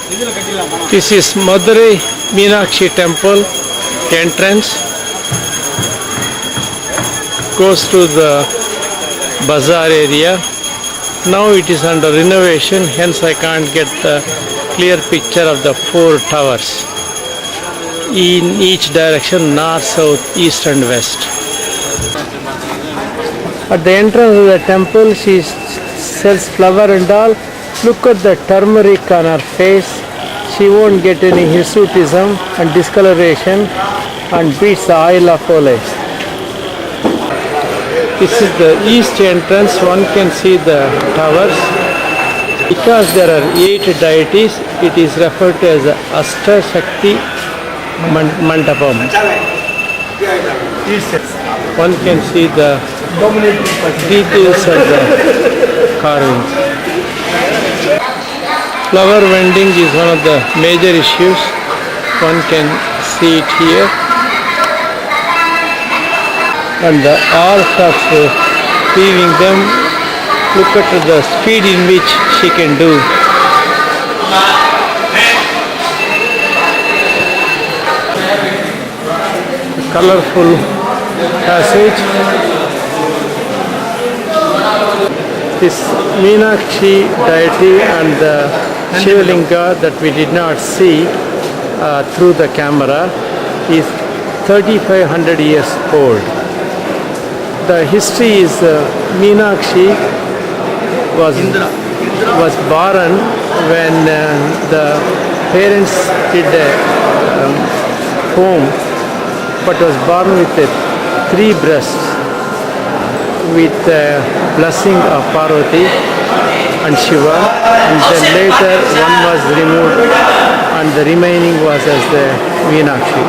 This is Madurai Meenakshi Temple entrance. Goes to the bazaar area. Now it is under renovation, hence I can't get the clear picture of the four towers in each direction, north, south, east and west. At the entrance of the temple, she sells flower and all. Look at the turmeric on her face. She won't get any hirsutism and discoloration and beats the oil of Olay. This is the east entrance. One can see the towers. Because there are 8 deities, it is referred to as Ashta Shakti Mandapam. One can see the details of the carvings. Flower vending is one of the major issues. One can see it here. And the art of weaving them, look at the speed in which she can do. The colorful passage. This Meenakshi deity and the Shivalinga that we did not see through the camera is 3500 years old. The history is Meenakshi was born when the parents did a home, but was born with 3 breasts with blessing of Parvati and Shiva, and then later one was removed and the remaining was as the Meenakshi.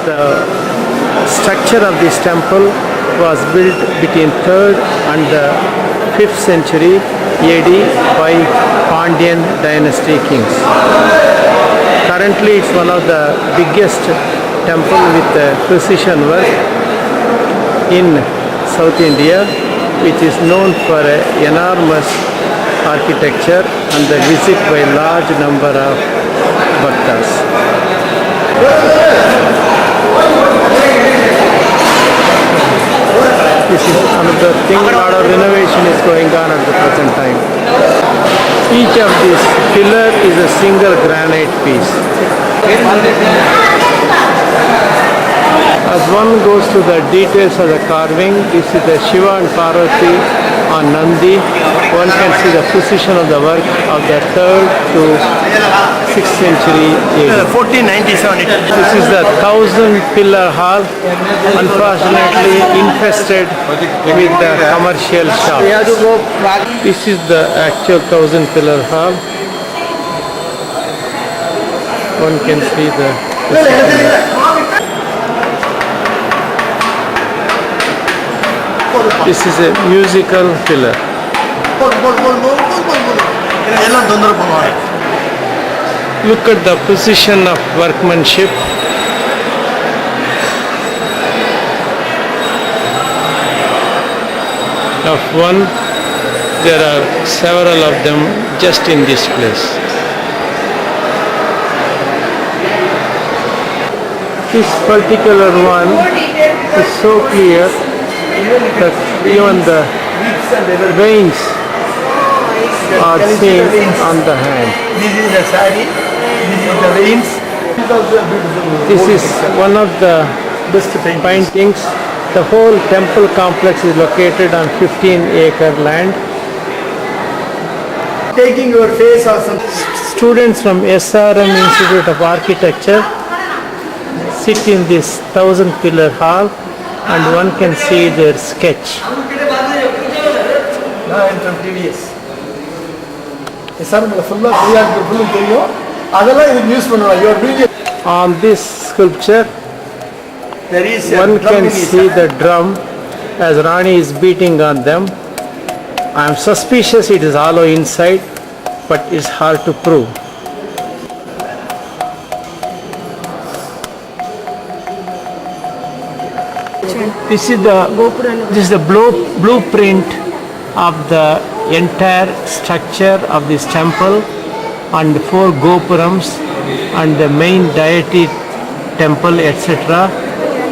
The structure of this temple was built between 3rd and the 5th century AD by Pandyan dynasty kings. Currently it's one of the biggest temple with precision work in South India, which is known for enormous architecture and the visit by large number of bhaktas. This is another thing, a lot of renovation is going on at the present time. Each of these pillar is a single granite piece. As one goes to the details of the carving, this is the Shiva and Parvati on Nandi. One can see the precision of the work of the 3rd to 6th century AD. 1497. This is the 1000-pillar hall, unfortunately infested with the commercial shops. This is the actual 1000-pillar hall. One can see the precision. This is a musical pillar. Look at the precision of workmanship. Of one, there are several of them just in this place. This particular one is so clear that even the veins are seen on the hand. This is the sari, this is the veins. This is one of the best paintings. The whole temple complex is located on 15-acre land. Taking your face or some. Students from SRM Institute of Architecture sit in this 1000-pillar hall and one can see their sketch. On this sculpture, one can see the drum as Rani is beating on them. I am suspicious it is hollow inside, but it's hard to prove. This is the blueprint of the entire structure of this temple. and 4 gopurams and the main deity temple, etc.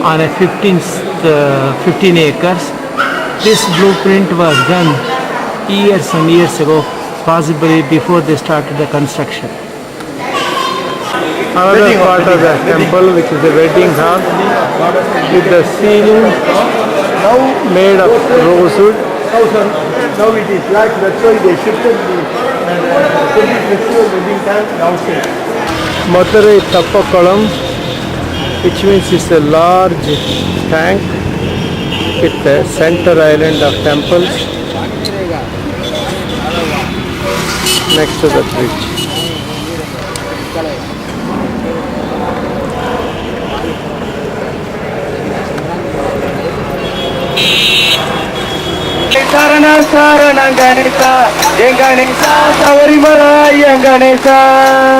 on a 15 acres. This blueprint was done years and years ago, possibly before they started the construction. Another Wedding hall, part of the temple, which is the wedding hall, with the ceiling Now, made of rosewood. now it is black. That's why they shifted the festival wedding time downstairs. Madurai Tappakulam, which means it's a large tank with the center island of temples next to the bridge. Sarana Sarana Ganesha, Ganesha, Sabarimala, Ganesha.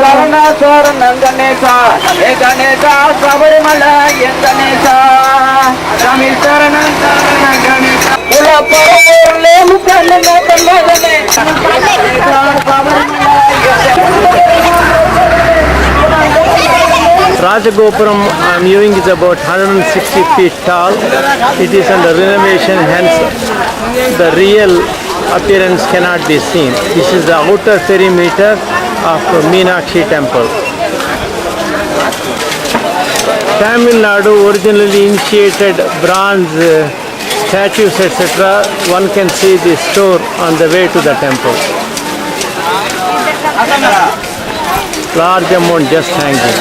Sarana Sarana Ganesha, Ganesha, Sabarimala, Ganesha. Sami Sarana Sarana Ganesha. Ula Parole Mukana Nakamagane. Rajagopuram I'm viewing is about 160 feet tall. It is under renovation, hence the real appearance cannot be seen. This is the outer perimeter of Meenakshi temple. Tamil Nadu originally initiated bronze statues, etc. One can see this store on the way to the temple. Large amount just hanging.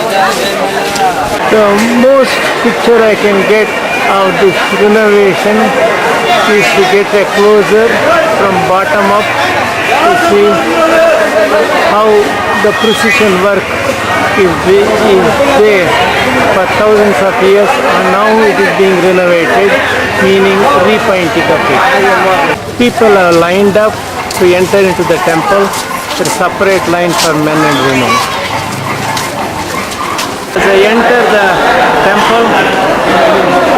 The most picture I can get of this renovation is to get a closer from bottom up to see how the precision work is there for thousands of years, and now it is being renovated, meaning repainting of it. People are lined up to enter into the temple. There is a separate line for men and women. As I enter the temple,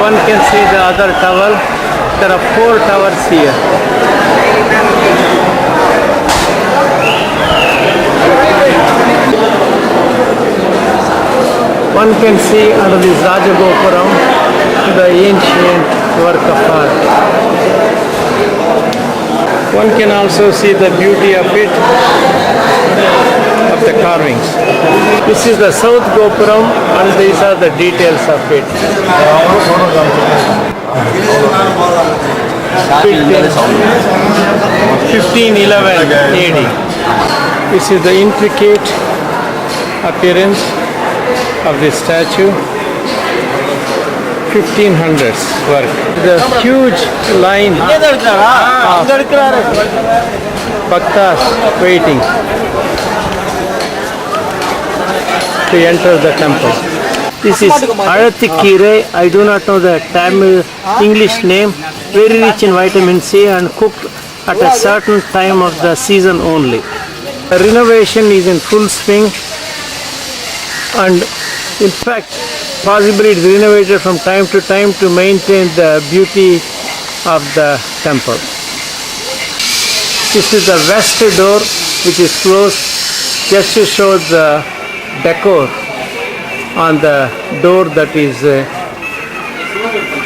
one can see the other tower. There are 4 towers here. One can see under this Rajagopuram the ancient work of art. One can also see the beauty of it, of the carvings. This is the South Gopuram and these are the details of it. 1511 AD. This is the intricate appearance of this statue. 1500s work. The huge line of bhaktas waiting to enter the temple. This is Arathikire. I do not know the Tamil English name. Very rich in vitamin C and cooked at a certain time of the season only. The renovation is in full swing, and in fact possibly it is renovated from time to time to maintain the beauty of the temple. This is the west door, which is closed just to show the decor on the door that is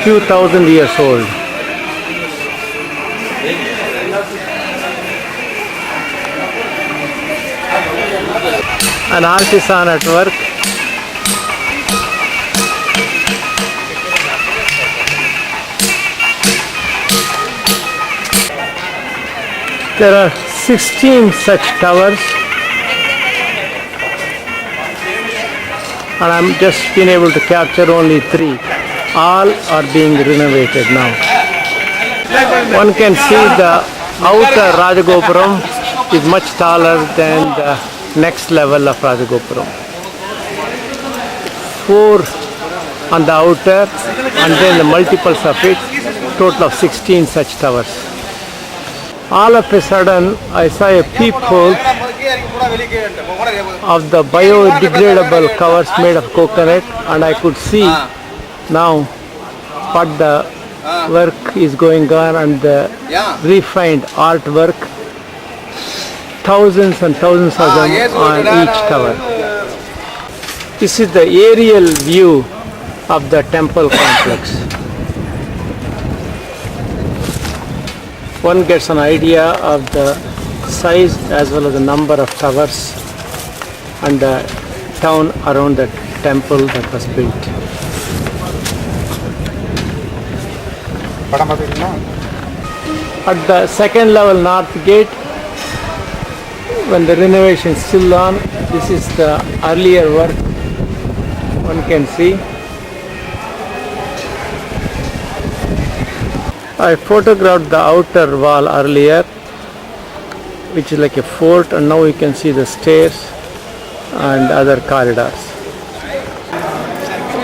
few thousand years old. An artisan at work. There are 16 such towers, and I'm just been able to capture only 3. All are being renovated now. One can see the outer Rajagopuram is much taller than the next level of Rajagopuram. 4 on the outer and then the multiples of it, total of 16 such towers. All of a sudden I saw a peephole of the biodegradable covers made of coconut, and I could see now what the work is going on and the refined artwork thousands and thousands of them on each tower. This is the aerial view of the temple complex. One gets an idea of the size as well as the number of towers and the town around the temple that was built. At the second level north gate, when the renovation is still on, this is the earlier work one can see. I photographed the outer wall earlier, which is like a fort, and now you can see the stairs and other corridors.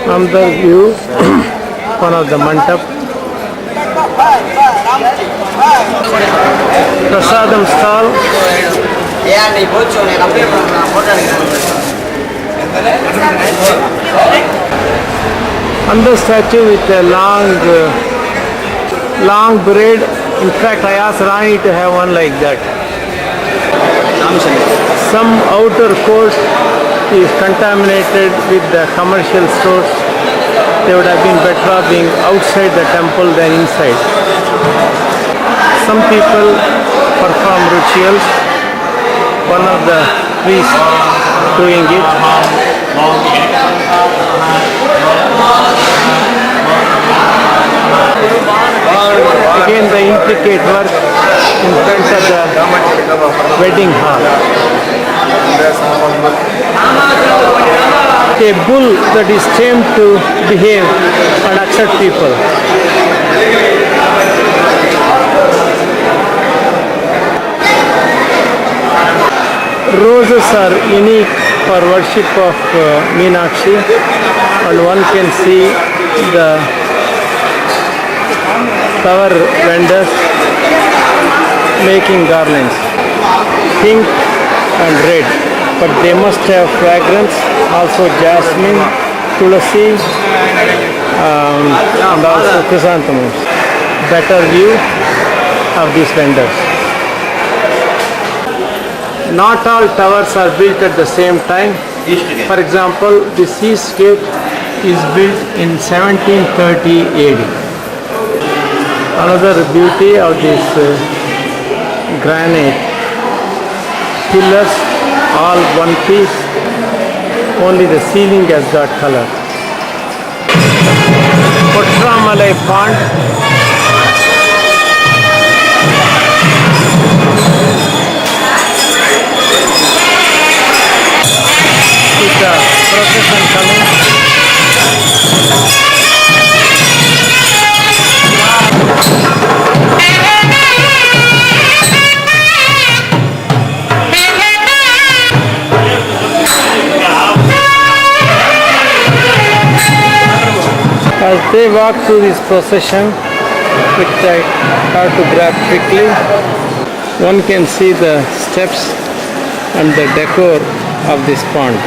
Another view, one of the mandap. Prasadam stall. Another statue with a long braid. In fact, I asked Rani to have one like that. Some outer court is contaminated with the commercial stores. They would have been better off being outside the temple than inside. Some people perform rituals. One of the priests doing it. Again, the intricate work in front of the wedding hall. A bull that is tamed to behave and accept people. Roses are unique for worship of Meenakshi, and one can see the flower vendors making garlands, pink and red, but they must have fragrance, also jasmine, tulasi, and also chrysanthemums. Better view of these vendors. Not all towers are built at the same time. For example, this east gate is built in 1730 AD. Another beauty of this granite pillars, all one piece, only the ceiling has got color. Potramalai pond. With the procession coming. As they walk through this procession, which I have to grab quickly, one can see the steps and the decor of this pond.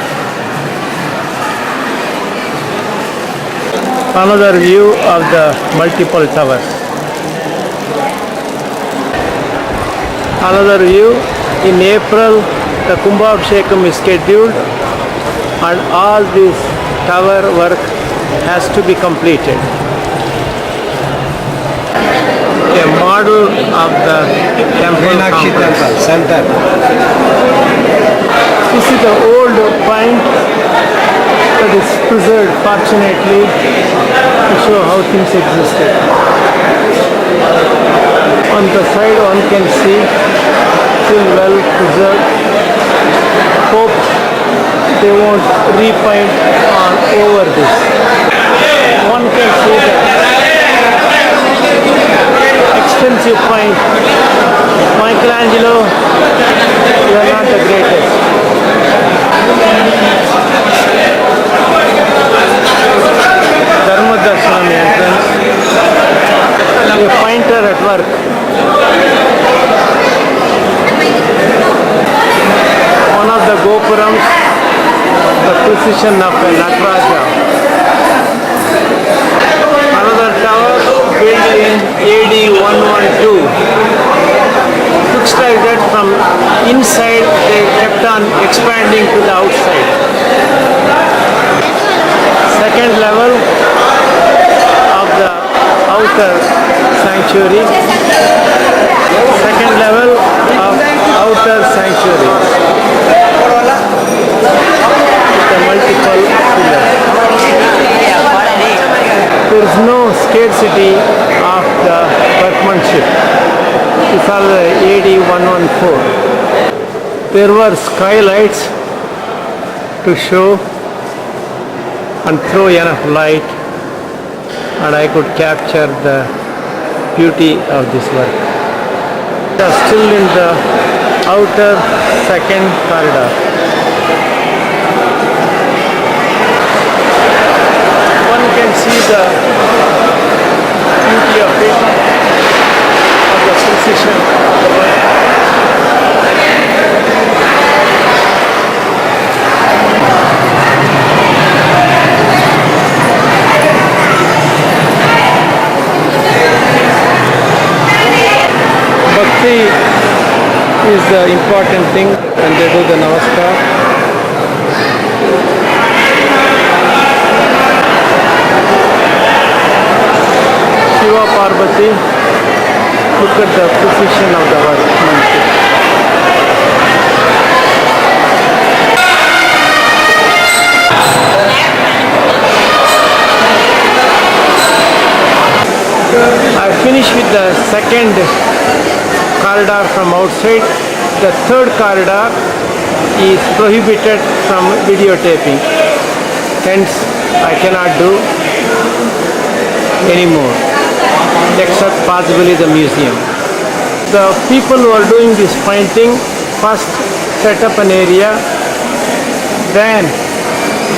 Another view of the multiple towers. Another view, in April the Kumbhabhishekam is scheduled and all this tower work has to be completed. A model of the temple Meenakshi complex. Temple center. This is the old pint that is preserved, fortunately, to show how things existed. On the side one can see still well preserved. Hope they won't repaint on over this. One can see that extensive pint. Michelangelo, you are not the greatest. Dharma Darshanam entrance. A painter at work. One of the gopurams, the precision of a Nataraja. Another tower built in AD 112. Looks like that from inside they kept on expanding to the outside. Second level of the outer sanctuary. Second level of outer sanctuary. The multiple pillars. There is no scarcity of the workmanship. It's all AD 114. There were skylights to show and throw enough light, and I could capture the beauty of this work. We are still in the outer second corridor. One can see the beauty of it, of the precision of the work. Bhakti is the important thing when they do the namaskar. Shiva Parvati, look at the precision of the workmanship. I finished with the second corridor from outside. The third corridor is prohibited from videotaping. Hence, I cannot do anymore, except possibly the museum. The people who are doing this painting first set up an area, then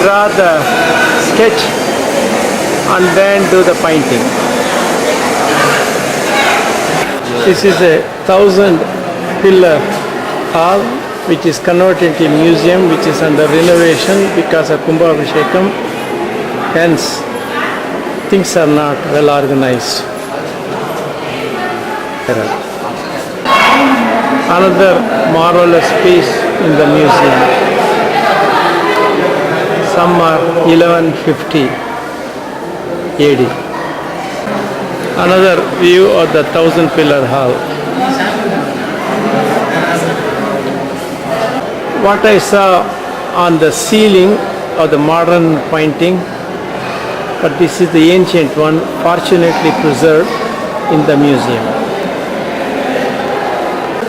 draw the sketch, and then do the painting. This is a 1,000-pillar hall which is converted into a museum, which is under renovation because of Kumbh Abhishekam. Hence, things are not well organized. Another marvelous piece in the museum. Some are 1150 AD. Another view of the 1,000-pillar hall. What I saw on the ceiling of the modern painting, but this is the ancient one, fortunately preserved in the museum.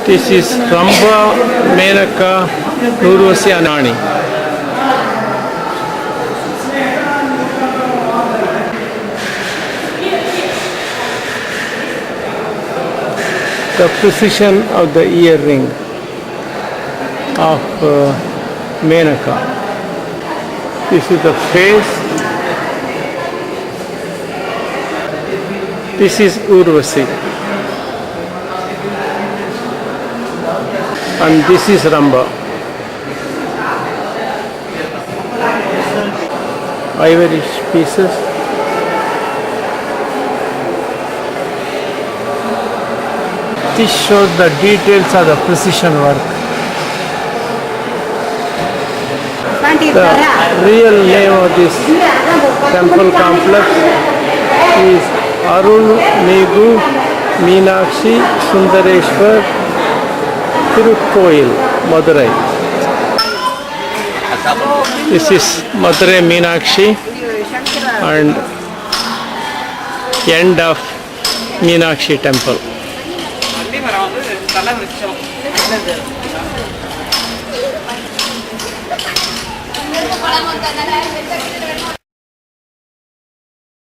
This is Ramba, Menaka, Urvasi and Ani. The precision of the earring of Menaka. This is the face. This is Urvasi. And this is Ramba. Ivory pieces. This shows the details of the precision work. The real name of this temple complex is Arul Negu Meenakshi Sundareshwar Tirukkoil, Madurai. This is Madurai Meenakshi and end of Meenakshi temple.